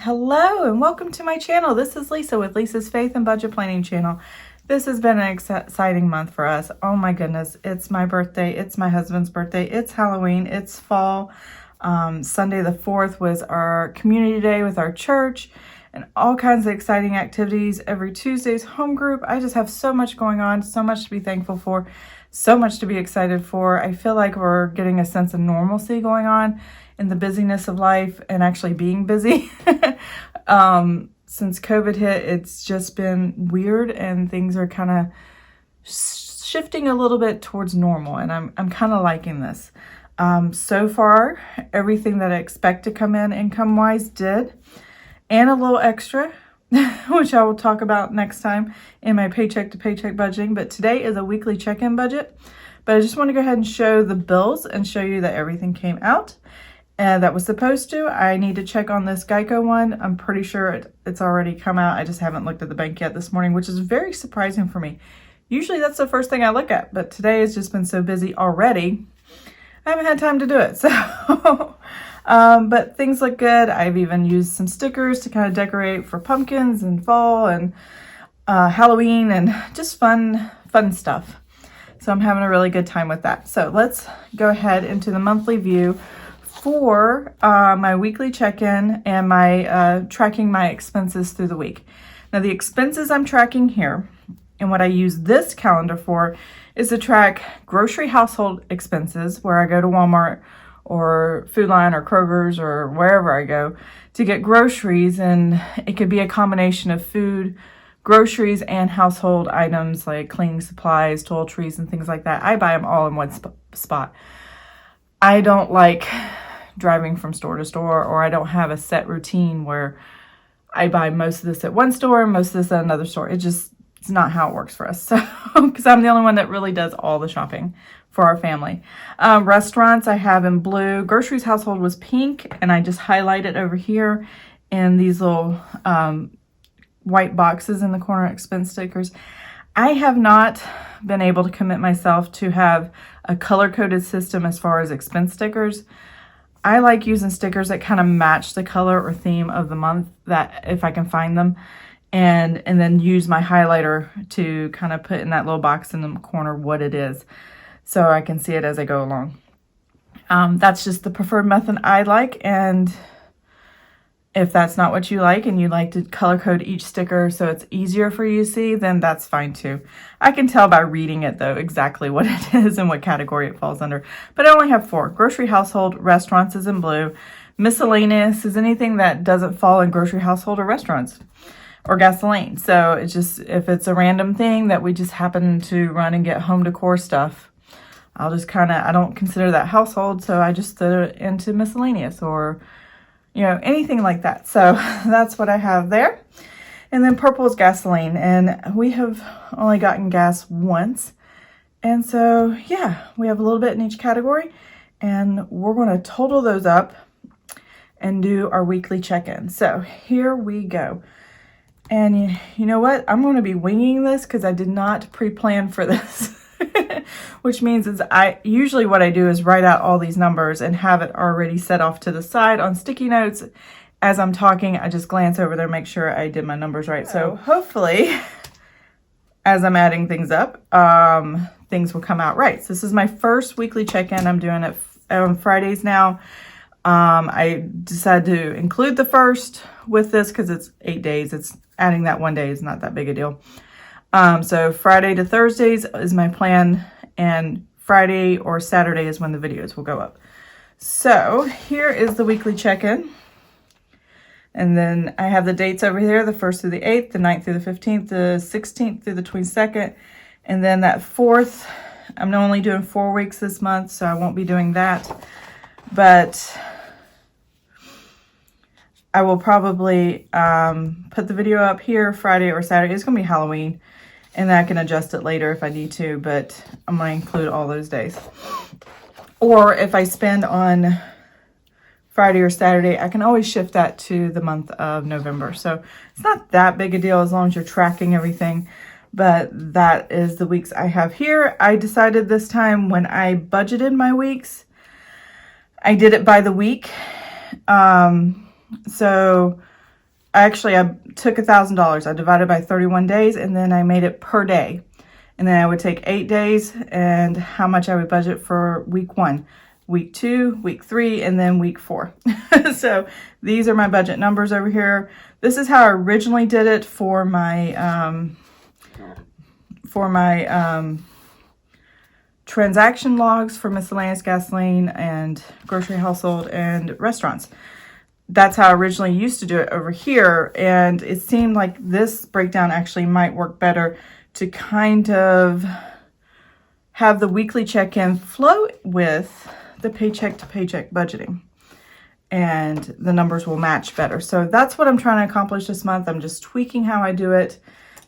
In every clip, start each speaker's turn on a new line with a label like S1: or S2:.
S1: Hello and welcome to my channel. This is Lisa with Lisa's Faith and Budget Planning channel. This has been an exciting month for us. Oh my goodness, it's my birthday, it's my husband's birthday, it's Halloween, it's fall. Sunday the 4th was our community day with our church and all kinds of exciting activities. Every Tuesday's home group. I just have so much going on, so much to be thankful for, so much to be excited for. I feel like we're getting a sense of normalcy going on in the busyness of life and actually being busy. Since COVID hit, it's just been weird and things are kind of shifting a little bit towards normal, and I'm kind of liking this. So far, everything that I expect to come in income-wise did, and a little extra, which I will talk about next time in my paycheck to paycheck budgeting. But today is a weekly check-in budget. But I just want to go ahead and show the bills and show you that everything came out. That was supposed to. I need to check on this Geico one. I'm pretty sure it's already come out. I just haven't looked at the bank yet this morning, which is very surprising for me. Usually that's the first thing I look at, but today has just been so busy already. I haven't had time to do it. So, but things look good. I've even used some stickers to kind of decorate for pumpkins and fall and Halloween and just fun stuff. So I'm having a really good time with that. So let's go ahead into the monthly view for my weekly check-in and my tracking my expenses through the week. Now the expenses I'm tracking here, and what I use this calendar for, is to track grocery household expenses, where I go to Walmart or Food Lion or Kroger's or wherever I go to get groceries, and it could be a combination of food, groceries, and household items like cleaning supplies, toiletries, and things like that. I buy them all in one spot. I don't like driving from store to store, or I don't have a set routine where I buy most of this at one store and most of this at another store. It's not how it works for us. So, because I'm the only one that really does all the shopping for our family. Restaurants I have in blue. Groceries household was pink, and I just highlighted over here in these little white boxes in the corner, expense stickers. I have not been able to commit myself to have a color-coded system as far as expense stickers. I like using stickers that kind of match the color or theme of the month, that if I can find them, and then use my highlighter to kind of put in that little box in the corner what it is, so I can see it as I go along. That's just the preferred method I like, and if that's not what you like and you like to color code each sticker so it's easier for you to see, then that's fine too. I can tell by reading it though exactly what it is and what category it falls under. But I only have 4. Grocery household, restaurants is in blue. Miscellaneous is anything that doesn't fall in grocery household or restaurants or gasoline. So it's just, if it's a random thing that we just happen to run and get home decor stuff, I'll just I don't consider that household, so I just throw it into miscellaneous or anything like that. So that's what I have there. And then purple is gasoline, and we have only gotten gas once. And so, yeah, we have a little bit in each category, and we're going to total those up and do our weekly check-in. So here we go. And you know what? I'm going to be winging this because I did not pre-plan for this. Which means usually what I do is write out all these numbers and have it already set off to the side on sticky notes. As I'm talking, I just glance over there, make sure I did my numbers right. So hopefully, as I'm adding things up, things will come out right. So this is my first weekly check-in. I'm doing it on Fridays now. I decided to include the first with this because it's 8 days. It's adding that 1 day is not that big a deal. So Friday to Thursdays is my plan, and Friday or Saturday is when the videos will go up. So here is the weekly check-in. And then I have the dates over here, the 1st through the 8th, the 9th through the 15th, the 16th through the 22nd. And then that 4th, I'm only doing 4 weeks this month, so I won't be doing that. But I will probably put the video up here Friday or Saturday. It's going to be Halloween, and I can adjust it later if I need to, but I'm going to include all those days. Or if I spend on Friday or Saturday, I can always shift that to the month of November. So it's not that big a deal as long as you're tracking everything. But that is the weeks I have here. I decided this time when I budgeted my weeks, I did it by the week. So I took $1,000. I divided by 31 days, and then I made it per day. And then I would take 8 days and how much I would budget for week 1, week 2, week 3, and then week 4. So these are my budget numbers over here. This is how I originally did it for my transaction logs for miscellaneous, gasoline, and grocery, household, and restaurants. That's how I originally used to do it over here, and it seemed like this breakdown actually might work better to kind of have the weekly check-in flow with the paycheck to paycheck budgeting, and the numbers will match better. So that's what I'm trying to accomplish this month. I'm just tweaking how I do it.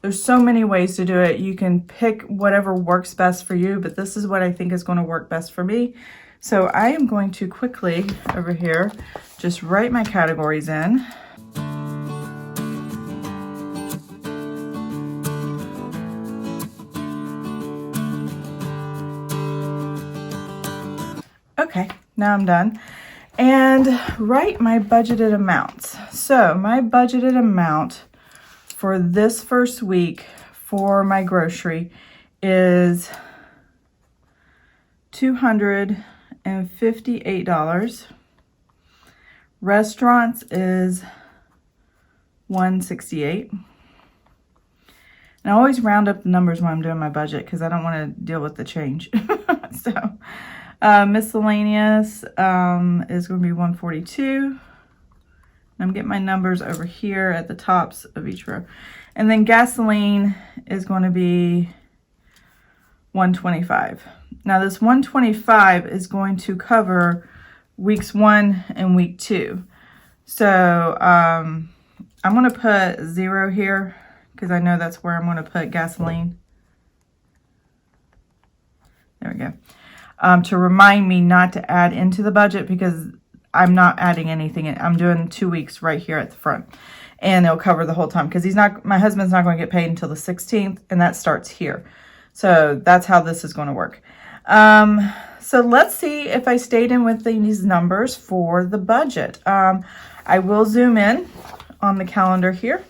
S1: There's so many ways to do it. You can pick whatever works best for you, but this is what I think is going to work best for me. So I am going to quickly over here just write my categories in. Okay, now I'm done. And write my budgeted amounts. So my budgeted amount for this first week for my grocery is $258. Restaurants is $168. And I always round up the numbers when I'm doing my budget because I don't want to deal with the change. So miscellaneous is going to be $142. I'm getting my numbers over here at the tops of each row. And then gasoline is going to be $125. Now this $125 is going to cover weeks 1 and week 2. So I'm going to put 0 here because I know that's where I'm going to put gasoline. There we go. To remind me not to add into the budget because I'm not adding anything in. I'm doing 2 weeks right here at the front, and it'll cover the whole time because my husband's not going to get paid until the 16th, and that starts here. So that's how this is going to work. So let's see if I stayed in with these numbers for the budget. I will zoom in on the calendar here.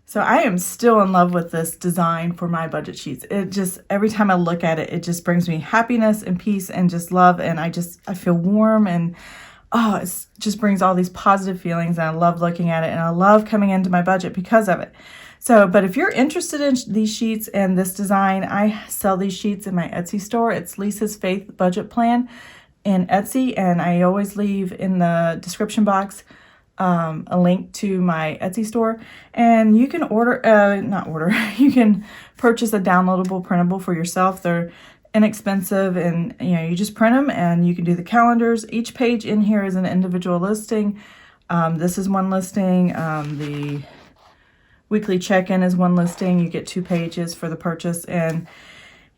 S1: So I am still in love with this design for my budget sheets. It just, every time I look at it, it just brings me happiness and peace and just love. And I feel warm, and it just brings all these positive feelings, and I love looking at it, and I love coming into my budget because of it. So, but if you're interested in these sheets and this design, I sell these sheets in my Etsy store. It's Lisa's Faith Budget Plan in Etsy, and I always leave in the description box a link to my Etsy store, and you can you can purchase a downloadable printable for yourself. They're inexpensive, and you just print them, and you can do the calendars. Each page in here is an individual listing. This is one listing. The weekly check-in is one listing. You get 2 pages for the purchase, and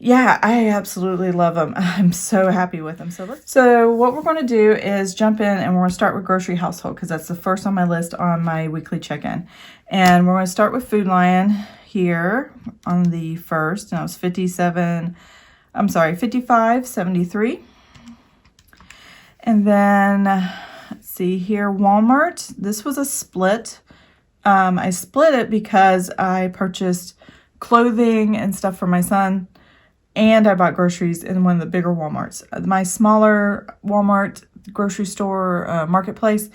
S1: yeah, I absolutely love them. I'm so happy with them. So what we're going to do is jump in, and we're going to start with grocery household because that's the first on my list on my weekly check-in. And we're going to start with Food Lion here on the first, and it was $55.73. And then let's see here, Walmart. This was a split. I split it because I purchased clothing and stuff for my son, and I bought groceries in one of the bigger Walmarts. My smaller Walmart grocery store marketplace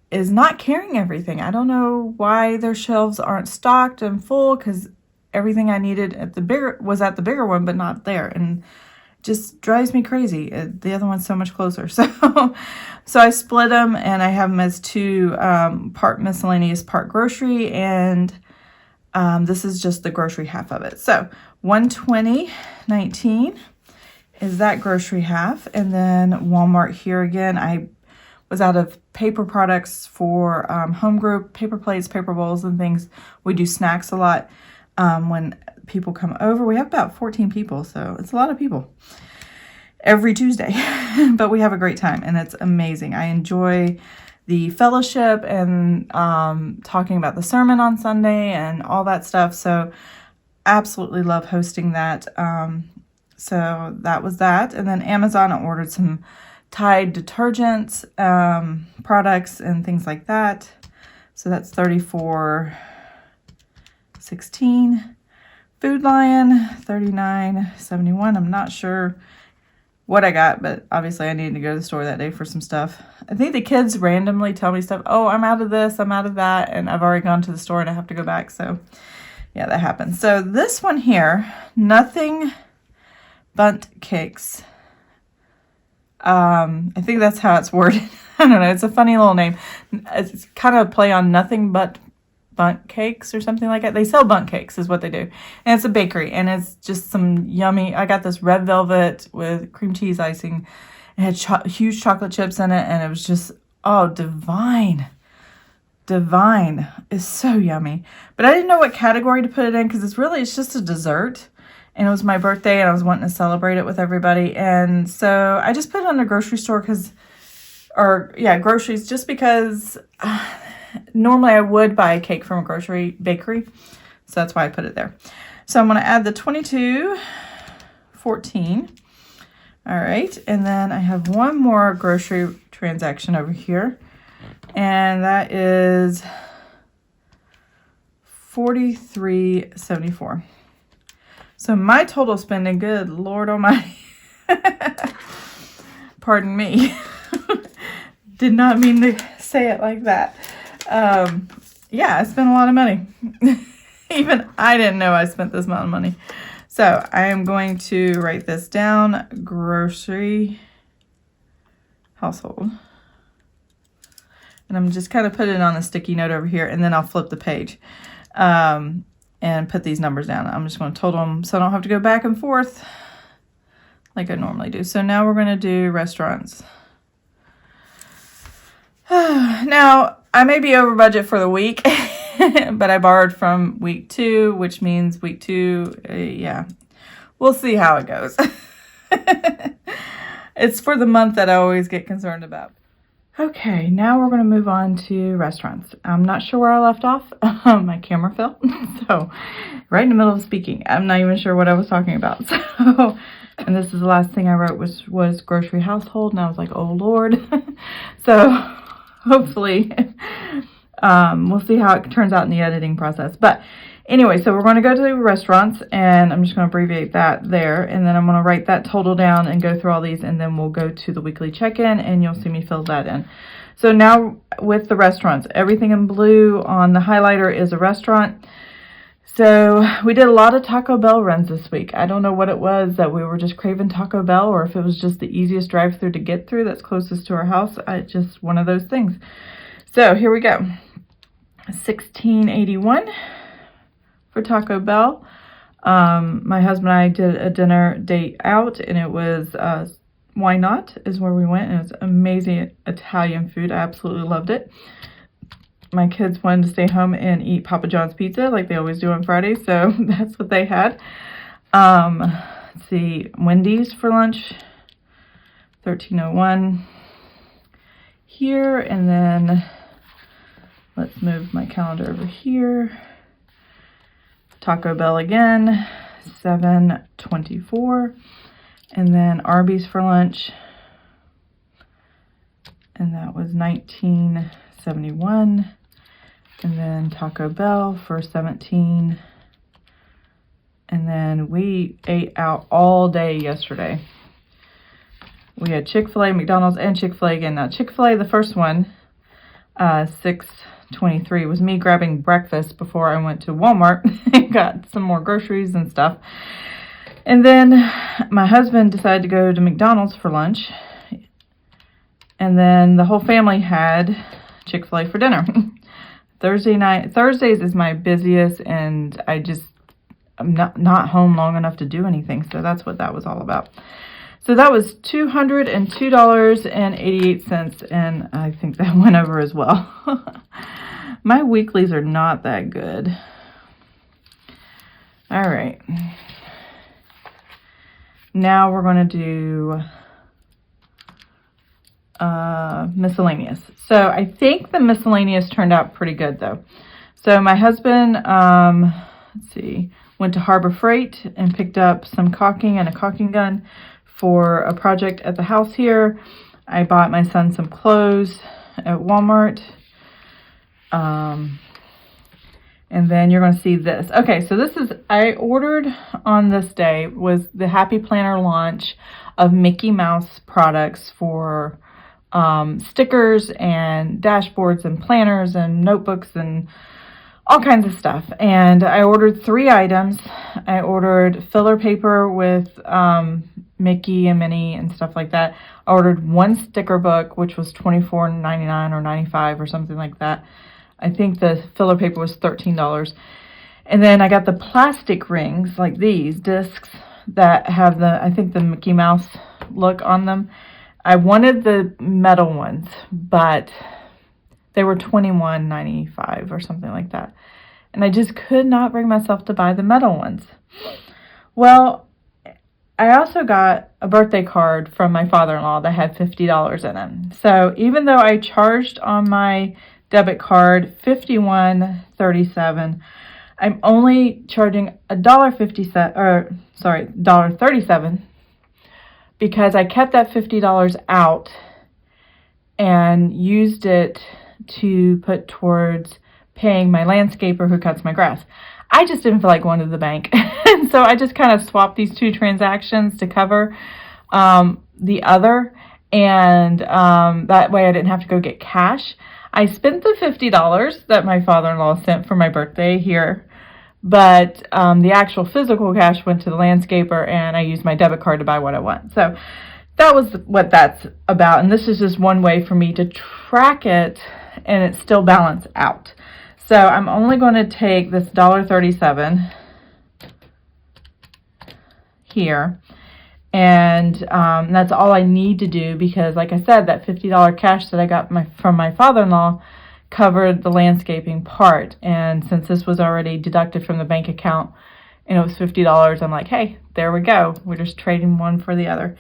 S1: is not carrying everything. I don't know why their shelves aren't stocked and full, because everything I needed at the bigger one, but not there, and just drives me crazy. The other one's so much closer. So I split them, and I have them as 2 part miscellaneous, part grocery, and this is just the grocery half of it. So $120.19 is that grocery half. And then Walmart here again, I was out of paper products for home group, paper plates, paper bowls, and things. We do snacks a lot when people come over. We have about 14 people, so it's a lot of people every Tuesday. But we have a great time, and it's amazing. I enjoy the fellowship and talking about the sermon on Sunday and all that stuff. So absolutely love hosting that. So that was that. And then Amazon, I ordered some Tide detergents, products, and things like that. So that's $34.16. Food Lion, $39.71. I'm not sure what I got, but obviously I needed to go to the store that day for some stuff. I think the kids randomly tell me stuff. Oh, I'm out of this, I'm out of that, and I've already gone to the store and I have to go back. So yeah, that happens. So this one here, Nothing Bundt Cakes. I think that's how it's worded. I don't know. It's a funny little name. It's kind of a play on Nothing But Bundt Cakes or something like that. They sell Bundt Cakes is what they do. And it's a bakery. And it's just some yummy. I got this red velvet with cream cheese icing. It had huge chocolate chips in it. And it was just, oh, divine. Divine. It's so yummy. But I didn't know what category to put it in because it's just a dessert. And it was my birthday and I was wanting to celebrate it with everybody. And so I just put it on a grocery store groceries just because normally I would buy a cake from a bakery. So that's why I put it there. So I'm going to add the $22.14. All right. And then I have one more grocery transaction over here. And that is $43.74. So my total spending, good Lord almighty, pardon me, did not mean to say it like that. Yeah, I spent a lot of money. Even I didn't know I spent this amount of money. So I am going to write this down, grocery household. And I'm just kind of putting it on a sticky note over here, and then I'll flip the page. And put these numbers down. I'm just going to total them so I don't have to go back and forth like I normally do. So now we're going to do restaurants. Now, I may be over budget for the week, but I borrowed from week 2, which means week 2, yeah. We'll see how it goes. It's for the month that I always get concerned about. Okay, now we're going to move on to restaurants. I'm not sure where I left off. My camera fell. So, right in the middle of speaking, I'm not even sure what I was talking about. So, and this is the last thing I wrote was grocery household. And I was like, oh, Lord. So, hopefully, we'll see how it turns out in the editing process. But anyway, so we're going to go to restaurants, and I'm just going to abbreviate that there. And then I'm going to write that total down and go through all these, and then we'll go to the weekly check-in, and you'll see me fill that in. So now with the restaurants, everything in blue on the highlighter is a restaurant. So we did a lot of Taco Bell runs this week. I don't know what it was that we were just craving Taco Bell, or if it was just the easiest drive-through to get through that's closest to our house. Just one of those things. So here we go. $16.81 for Taco Bell. My husband and I did a dinner date out, and it was Why Not is where we went, and it was amazing Italian food. I absolutely loved it. My kids wanted to stay home and eat Papa John's pizza like they always do on Fridays, so that's what they had. Let's see, Wendy's for lunch, $13.01 here, and then let's move my calendar over here. Taco Bell again, $7.24, and then Arby's for lunch, and that was $19.71, and then Taco Bell for $17, and then we ate out all day yesterday. We had Chick-fil-A, McDonald's, and Chick-fil-A again. Now Chick-fil-A, the first one, $6.23 was me grabbing breakfast before I went to Walmart and got some more groceries and stuff. And then my husband decided to go to McDonald's for lunch. And then the whole family had Chick-fil-A for dinner. Thursdays is my busiest, and I'm not home long enough to do anything. So that's what that was all about. So that was $202.88, and I think that went over as well. My weeklies are not that good. All right. Now we're going to do miscellaneous. So I think the miscellaneous turned out pretty good, though. So my husband, let's see, went to Harbor Freight and picked up some caulking and a caulking gun for a project at the house here. I bought my son some clothes at Walmart. And then you're going to see this. Okay, so this is, I ordered on this day was the Happy Planner launch of Mickey Mouse products for stickers and dashboards and planners and notebooks and all kinds of stuff. And I ordered 3 items. I ordered filler paper with Mickey and Minnie and stuff like that. I ordered 1 sticker book, which was $24.99 or $95 or something like that. I think the filler paper was $13. And then I got the plastic rings, like these discs that have the, I think the Mickey Mouse look on them. I wanted the metal ones, but they were $21.95 or something like that. And I just could not bring myself to buy the metal ones. Well, I also got a birthday card from my father-in-law that had $50 in it. So even though I charged on my debit card $51.37, I'm only charging $1.37 because I kept that $50 out and used it to put towards paying my landscaper who cuts my grass. I just didn't feel like going to the bank. And so I just kind of swapped these 2 transactions to cover the other. And that way I didn't have to go get cash. I spent the $50 that my father-in-law sent for my birthday here. But the actual physical cash went to the landscaper, and I used my debit card to buy what I want. So that was what that's about. And this is just one way for me to track it and it's still balanced out. So I'm only going to take this $1.37 here. And that's all I need to do because, like I said, that $50 cash that I got from my father-in-law covered the landscaping part. And since this was already deducted from the bank account and it was $50, I'm like, hey, there we go. We're just trading one for the other.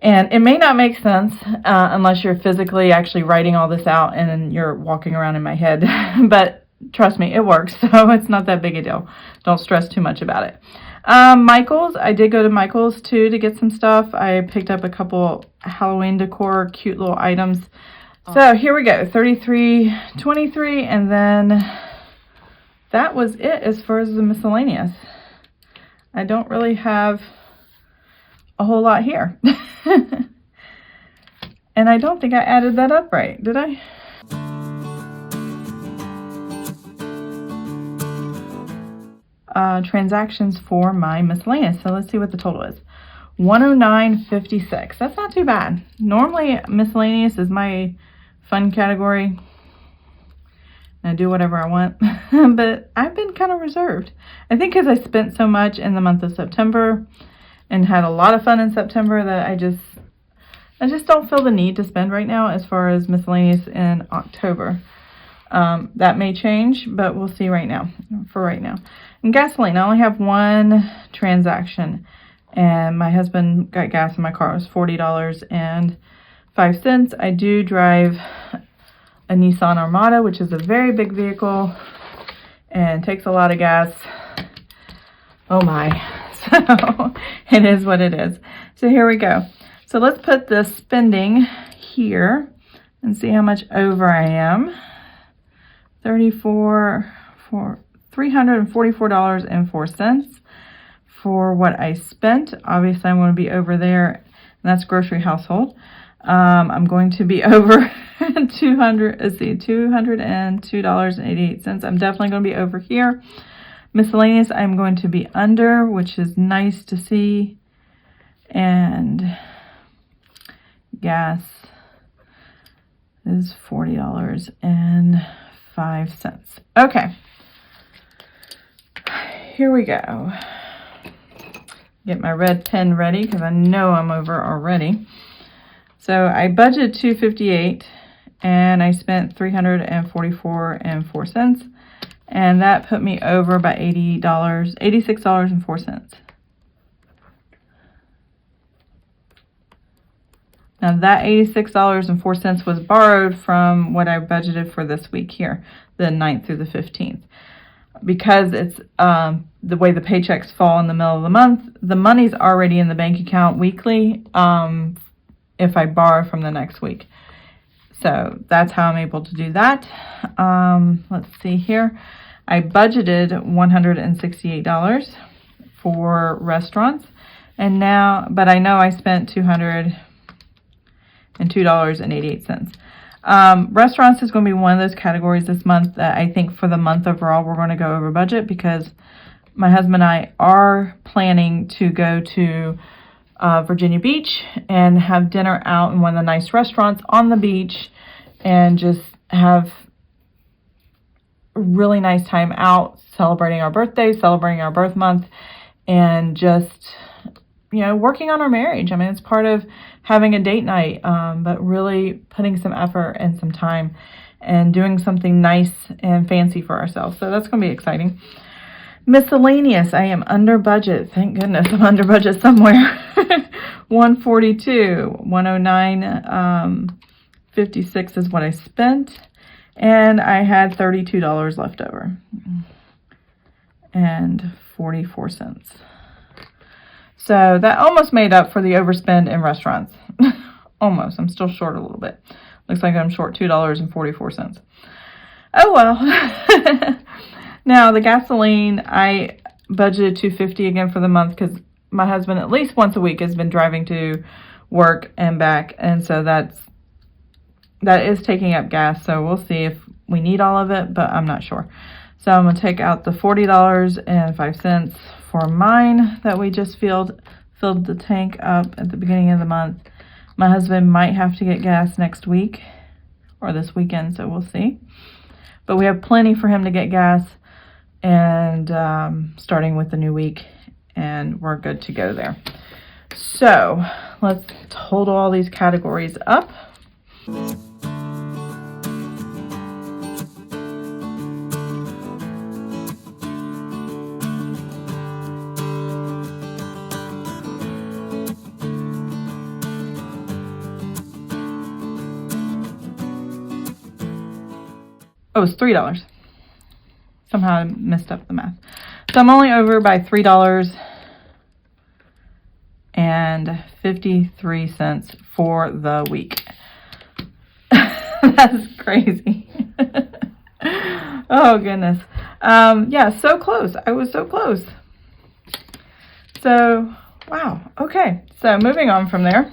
S1: And it may not make sense unless you're physically actually writing all this out and then you're walking around in my head. But trust me, it works. So it's not that big a deal. Don't stress too much about it. Michael's, I did go to Michael's too to get some stuff. I picked up a couple Halloween decor, cute little items. So here we go, $33.23, and then that was it as far as the miscellaneous. I don't really have a whole lot here. And I don't think I added that up right, did I? Transactions for my miscellaneous. So let's see what the total is. $109.56. That's not too bad. Normally miscellaneous is my fun category. I do whatever I want, but I've been kind of reserved. I think because I spent so much in the month of September and had a lot of fun in September that I just don't feel the need to spend right now as far as miscellaneous in October. That may change, but we'll see right now, for right now. And gasoline, I only have 1 transaction, and my husband got gas in my car. It was $40.05. I do drive a Nissan Armada, which is a very big vehicle and takes a lot of gas. Oh my. So it is what it is. So here we go. So let's put the spending here and see how much over I am. $344.04 for what I spent. Obviously, I'm going to be over there, and that's grocery household. I'm going to be over $202.88. I'm definitely going to be over here. Miscellaneous, I'm going to be under, which is nice to see. And gas is $40.05. Okay. Here we go. Get my red pen ready because I know I'm over already. So I budgeted $258 and I spent $344.04, and that put me over by $86.04. Now that $86.04 was borrowed from what I budgeted for this week here, the 9th through the 15th. Because it's the way the paychecks fall in the middle of the month, the money's already in the bank account weekly if I borrow from the next week. So that's how I'm able to do that. Let's see here. I budgeted $168 for restaurants, and now, but I know I spent $202.88. Restaurants is going to be one of those categories this month that I think for the month overall we're going to go over budget, because my husband and I are planning to go to Virginia Beach and have dinner out in one of the nice restaurants on the beach and just have a really nice time out celebrating our birthday, celebrating our birth month, and just, you know, working on our marriage. I mean, it's part of having a date night, but really putting some effort and some time and doing something nice and fancy for ourselves. So that's going to be exciting. Miscellaneous, I am under budget. Thank goodness I'm under budget somewhere. 142, 109, 56 is what I spent. And I had $32 left over. And 44 cents. So that almost made up for the overspend in restaurants. Almost. I'm still short a little bit. Looks like I'm short $2.44. Oh well. Now the gasoline, I budgeted $2.50 again for the month because my husband at least once a week has been driving to work and back, and so that is taking up gas. So we'll see if we need all of it, but I'm not sure. So I'm gonna take out the $40.05 for mine that we just filled the tank up at the beginning of the month. My husband might have to get gas next week or this weekend, so we'll see. But we have plenty for him to get gas, and starting with the new week, and we're good to go there. So let's total all these categories up. Oh, it's $3. Somehow I messed up the math. So I'm only over by $3.53 for the week. That's crazy. Oh, goodness. Yeah, so close. I was so close. So, wow. Okay. So moving on from there.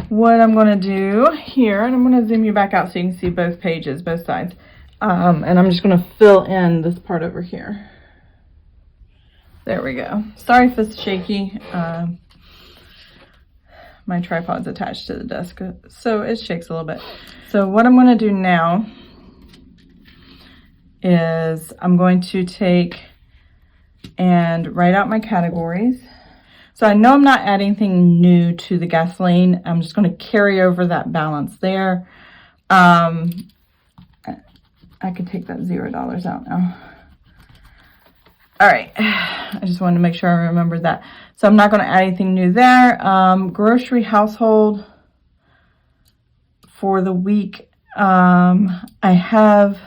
S1: What I'm going to do here, and I'm going to zoom you back out so you can see both pages, both sides. And I'm just going to fill in this part over here. There we go. Sorry if it's shaky. My tripod's attached to the desk, so it shakes a little bit. So what I'm going to do now is I'm going to take and write out my categories. So I know I'm not adding anything new to the gasoline. I'm just going to carry over that balance there. I can take that $0 out now. All right. I just wanted to make sure I remembered that. So I'm not going to add anything new there. Grocery household for the week. I have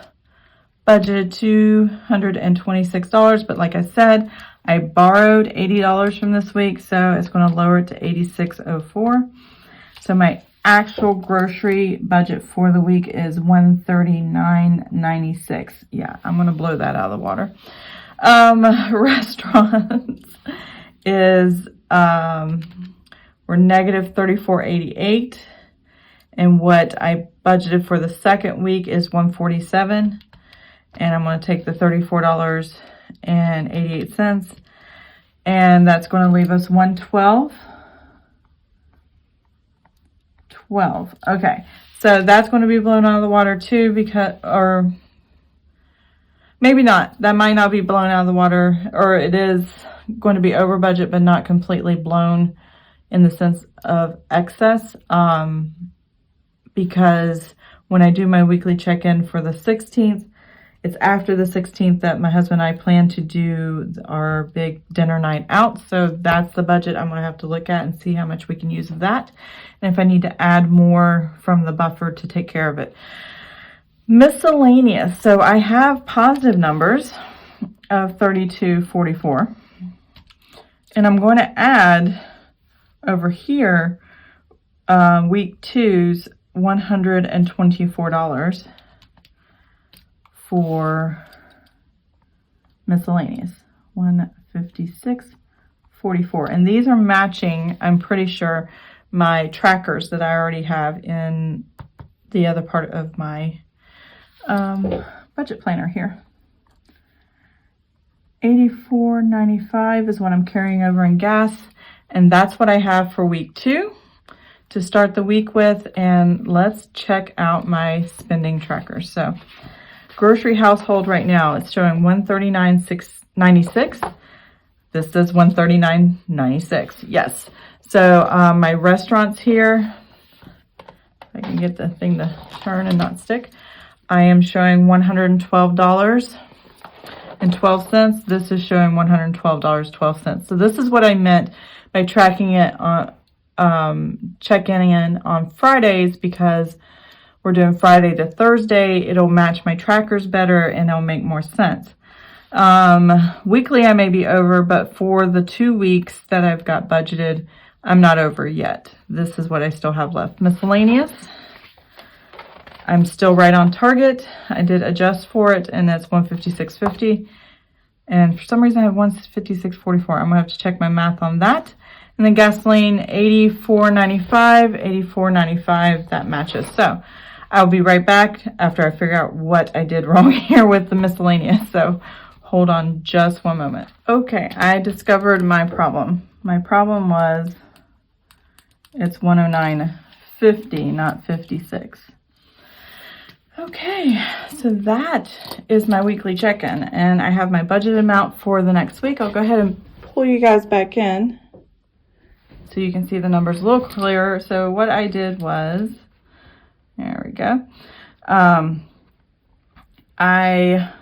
S1: budgeted $226, but like I said, I borrowed $80 from this week, so it's going to lower it to $86.04. So my actual grocery budget for the week is $139.96. Yeah, I'm going to blow that out of the water. Restaurants is we're negative $34.88, and what I budgeted for the second week is $147, and I'm going to take the $34.88, and that's going to leave us $112.12. Okay, so that's going to be blown out of the water too, because, or maybe not. That might not be blown out of the water, or it is going to be over budget, but not completely blown in the sense of excess. Because when I do my weekly check-in for the 16th, it's after the 16th that my husband and I plan to do our big dinner night out. So that's the budget I'm going to have to look at and see how much we can use of that, and if I need to add more from the buffer to take care of it. Miscellaneous. So I have positive numbers of $32.44. And I'm going to add over here week two's $124 for miscellaneous. 156.44, and these are matching, I'm pretty sure, my trackers that I already have in the other part of my budget planner here. $84.95 is what I'm carrying over in gas, and that's what I have for week two to start the week with. And let's check out my spending tracker. So grocery household right now, it's showing $139.96. This says $139.96. Yes. So my restaurants here, if I can get the thing to turn and not stick, I am showing $112.12. This is showing $112.12. So this is what I meant by tracking it on checking in on Fridays, because we're doing Friday to Thursday. It'll match my trackers better and it'll make more sense. Weekly I may be over, but for the 2 weeks that I've got budgeted, I'm not over yet. This is what I still have left. Miscellaneous, I'm still right on target. I did adjust for it, and that's $156.50. And for some reason I have $156.44. I'm gonna have to check my math on that. And then gasoline, $84.95, that matches. So I'll be right back after I figure out what I did wrong here with the miscellaneous. So hold on just one moment. Okay, I discovered my problem. My problem was it's $109.50, not 56. Okay, so that is my weekly check-in, and I have my budget amount for the next week. I'll go ahead and pull you guys back in so you can see the numbers a little clearer. So what I did was, there we go. I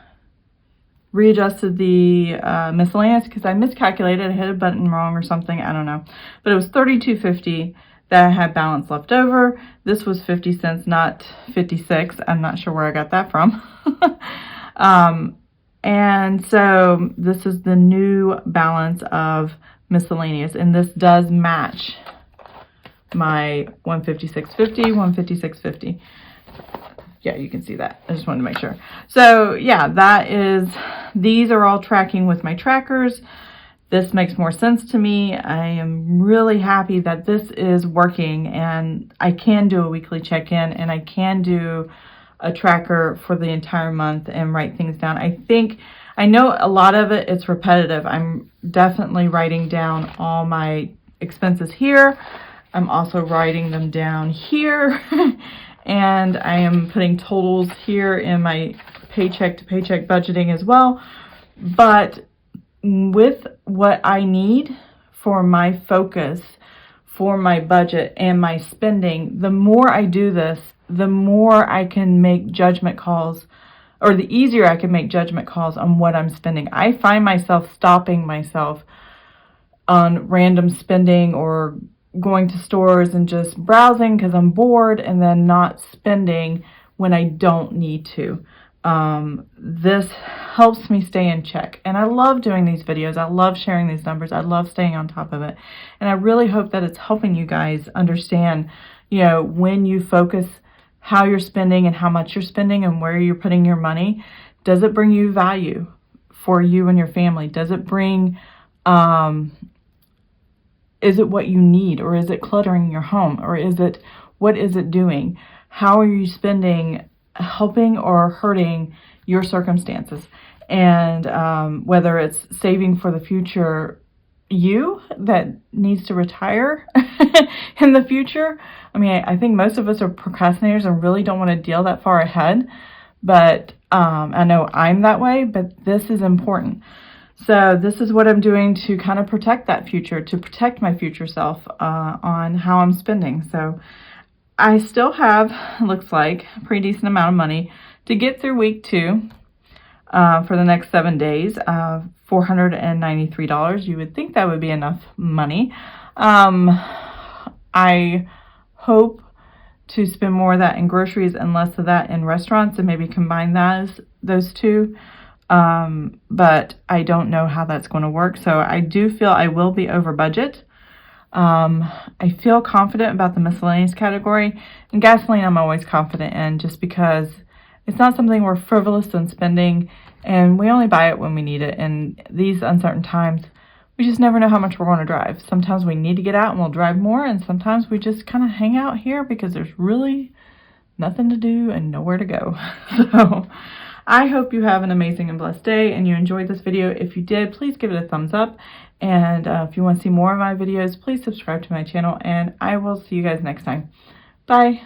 S1: readjusted the miscellaneous because I miscalculated. I hit a button wrong or something. I don't know. But it was $32.50 that I had balance left over. This was 50 cents, not 56. I'm not sure where I got that from. And so this is the new balance of miscellaneous, and this does match my $156.50, $156.50. Yeah, you can see that. I just wanted to make sure. So yeah, these are all tracking with my trackers. This makes more sense to me. I am really happy that this is working, and I can do a weekly check-in, and I can do a tracker for the entire month and write things down. I know a lot of it's repetitive. I'm definitely writing down all my expenses here. I'm also writing them down here. And I am putting totals here in my paycheck to paycheck budgeting as well. But with what I need for my focus, for my budget and my spending, the more I do this, the more I can make judgment calls, or the easier I can make judgment calls on what I'm spending. I find myself stopping myself on random spending or going to stores and just browsing because I'm bored, and then not spending when I don't need to. This helps me stay in check, and I love doing these videos. I love sharing these numbers. I love staying on top of it, and I really hope that it's helping you guys understand, when you focus how you're spending and how much you're spending and where you're putting your money. Does it bring you value for you and your family? Does it bring, is it what you need, or is it cluttering your home, or what is it doing? How are you spending, helping or hurting your circumstances? And whether it's saving for the future you that needs to retire in the future. I mean, I think most of us are procrastinators and really don't want to deal that far ahead. But I know I'm that way, but this is important. So this is what I'm doing to kind of protect that future, to protect my future self on how I'm spending. So I still have, looks like, a pretty decent amount of money to get through week 2 for the next 7 days. $493. You would think that would be enough money. I hope to spend more of that in groceries and less of that in restaurants, and maybe combine those two. But I don't know how that's going to work. So I do feel I will be over budget. I feel confident about the miscellaneous category, and gasoline I'm always confident in just because it's not something we're frivolous in spending, and we only buy it when we need it. And these uncertain times, we just never know how much we're going to drive. Sometimes we need to get out and we'll drive more, and sometimes we just kind of hang out here because there's really nothing to do and nowhere to go. So I hope you have an amazing and blessed day and you enjoyed this video. If you did, please give it a thumbs up. And if you want to see more of my videos, please subscribe to my channel, and I will see you guys next time. Bye.